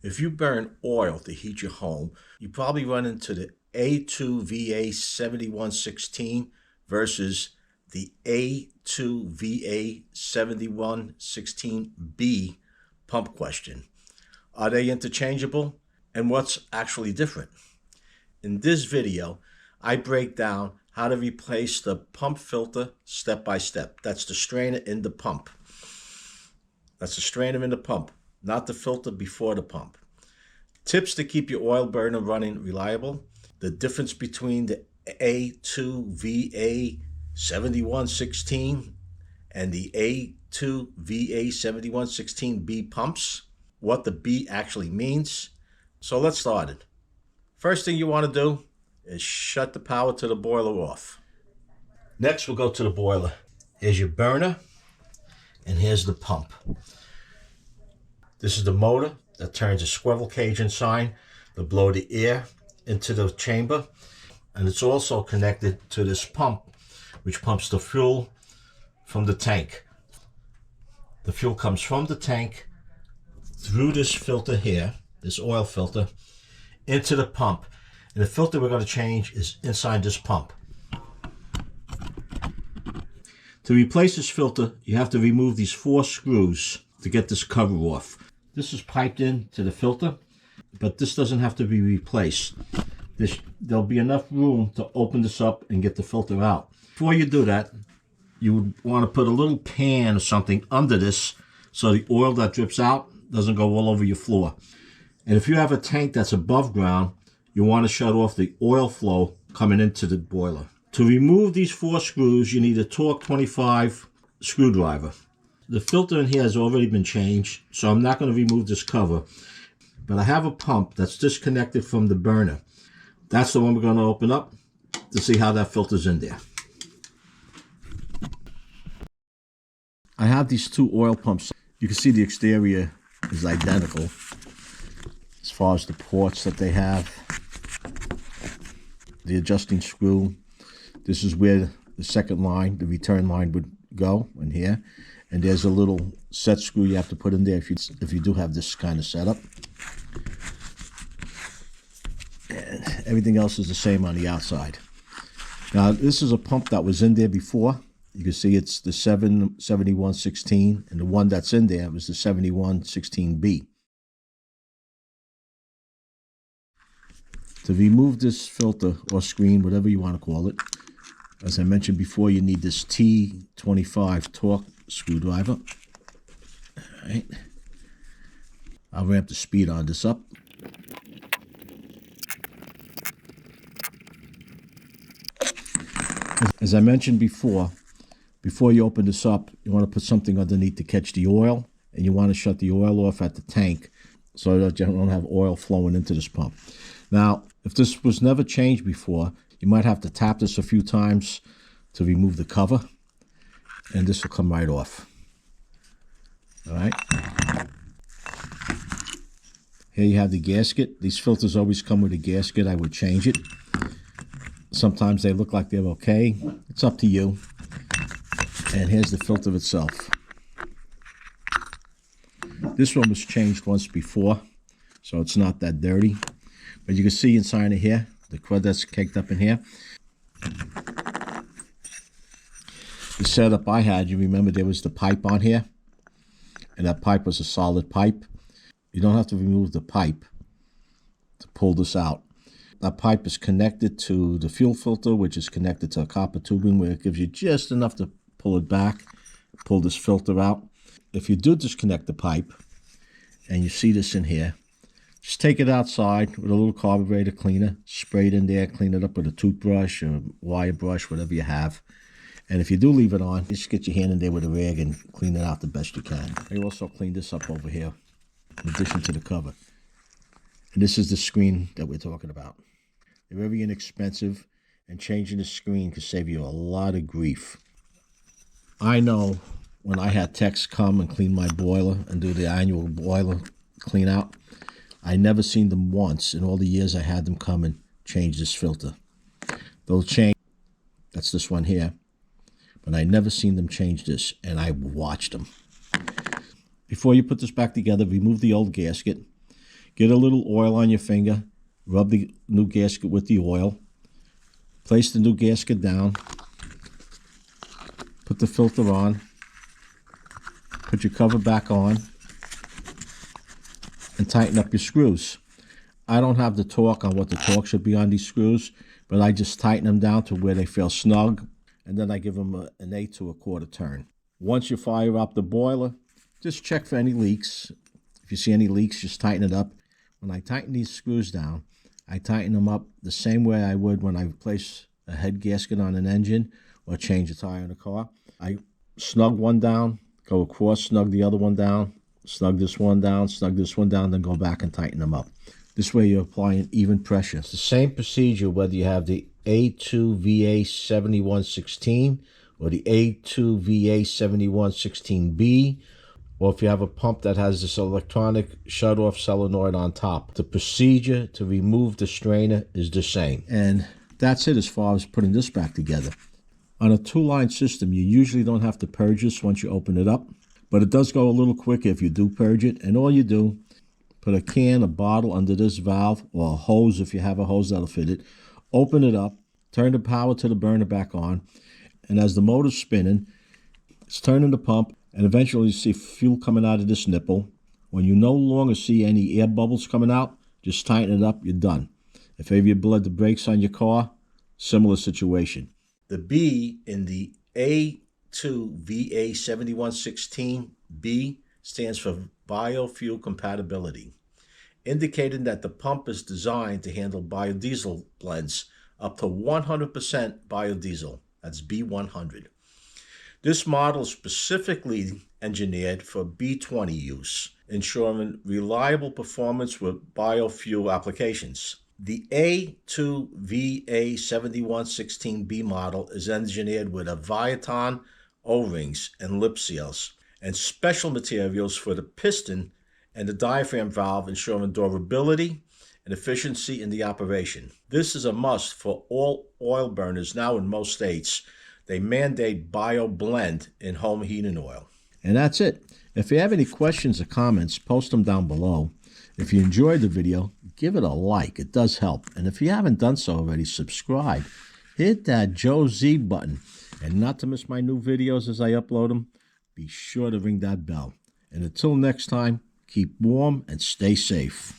If you burn oil to heat your home, you probably run into the A2VA-7116 versus the A2VA-7116B pump question. Are they interchangeable? And what's actually different? In this video, I break down how to replace the pump filter step by step. That's the strainer in the pump. That's the strainer in the pump, not the filter before the pump. Tips to keep your oil burner running reliable. The difference between the A2VA-7116 and the A2VA-7116B pumps. What the B actually means. So let's start it. First thing you want to do is shut the power to the boiler off. Next, we'll go to the boiler. Here's your burner, and here's the pump. This is the motor that turns a swivel cage inside to blow the air into the chamber, and it's also connected to this pump, which pumps the fuel from the tank. The fuel comes from the tank through this filter here, this oil filter, into the pump. And the filter we're going to change is inside this pump. To replace this filter, you have to remove these 4 screws to get this cover off. This is piped into the filter, but this doesn't have to be replaced. There'll be enough room to open this up and get the filter out. Before you do that, you would want to put a little pan or something under this so the oil that drips out doesn't go all over your floor. And if you have a tank that's above ground, you want to shut off the oil flow coming into the boiler. To remove these 4 screws, you need a torque 25 screwdriver. The filter in here has already been changed, so I'm not going to remove this cover. But I have a pump that's disconnected from the burner. That's the one we're going to open up to see how that filter's in there. I have these 2 oil pumps. You can see the exterior is identical as far as the ports that they have. The adjusting screw. This is where the second line, the return line, would go in here. And there's a little set screw you have to put in there if you do have this kind of setup. And everything else is the same on the outside. Now, this is a pump that was in there before. You can see it's the 7116, and the one that's in there was the 7116B. To remove this filter or screen, whatever you want to call it, as I mentioned before, you need this T25 torque screwdriver. All right. I'll ramp the speed on this up. As I mentioned before you open this up, you want to put something underneath to catch the oil, and you want to shut the oil off at the tank so that you don't have oil flowing into this pump. Now, if this was never changed before, you might have to tap this a few times to remove the cover, and this will come right off. All right. Here you have the gasket. These filters always come with a gasket. I would change it. Sometimes they look like they're okay. It's up to you. And here's the filter itself. This one was changed once before, so it's not that dirty. But you can see inside of here, the crud that's caked up in here. The setup I had, you remember there was the pipe on here, and that pipe was a solid pipe. You don't have to remove the pipe to pull this out. That pipe is connected to the fuel filter, which is connected to a copper tubing where it gives you just enough to pull it back, pull this filter out. If you do disconnect the pipe, and you see this in here, just take it outside with a little carburetor cleaner, spray it in there, clean it up with a toothbrush or wire brush, whatever you have. And if you do leave it on, just get your hand in there with a rag and clean it out the best you can. I also clean this up over here, in addition to the cover. And this is the screen that we're talking about. They're very inexpensive, and changing the screen can save you a lot of grief. I know when I had techs come and clean my boiler and do the annual boiler clean out, I never seen them once in all the years I had them come and change this filter. They'll change, that's this one here, but I never seen them change this, and I watched them. Before you put this back together, remove the old gasket, Get a little oil on your finger, rub the new gasket with the oil, place the new gasket down, put the filter on, put your cover back on, and tighten up your screws. I don't have the torque on what the torque should be on these screws, but I just tighten them down to where they feel snug, and then I give them an 8 2/4 turn. Once you fire up the boiler, just check for any leaks. If you see any leaks, just tighten it up. When I tighten these screws down, I tighten them up the same way I would when I place a head gasket on an engine or change a tire in a car. I snug one down, go across, snug the other one down, snug this one down, snug this one down, then go back and tighten them up. This way you're applying even pressure. It's the same procedure whether you have the A2VA-7116 or the A2VA-7116B, or if you have a pump that has this electronic shut-off solenoid on top. The procedure to remove the strainer is the same. And that's it as far as putting this back together. On a 2-line system, you usually don't have to purge this once you open it up, but it does go a little quicker if you do purge it. And all you do, put a can, a bottle under this valve, or a hose if you have a hose that'll fit it. Open it up, turn the power to the burner back on, and as the motor's spinning, it's turning the pump, and eventually you see fuel coming out of this nipple. When you no longer see any air bubbles coming out, just tighten it up, you're done. If ever you bled the brakes on your car, similar situation. The B in the A2VA-7116B stands for biofuel compatibility, indicating that the pump is designed to handle biodiesel blends up to 100% biodiesel. That's B100. This model is specifically engineered for B20 use, ensuring reliable performance with biofuel applications. The A2VA-7116B model is engineered with a Viaton O-rings and lip seals, and special materials for the piston and the diaphragm valve, ensuring durability and efficiency in the operation. This is a must for all oil burners now in most states. They mandate bio-blend in home heating oil. And that's it. If you have any questions or comments, post them down below. If you enjoyed the video, give it a like. It does help. And if you haven't done so already, subscribe. Hit that Joe Z button. And not to miss my new videos as I upload them, be sure to ring that bell. And until next time, keep warm and stay safe.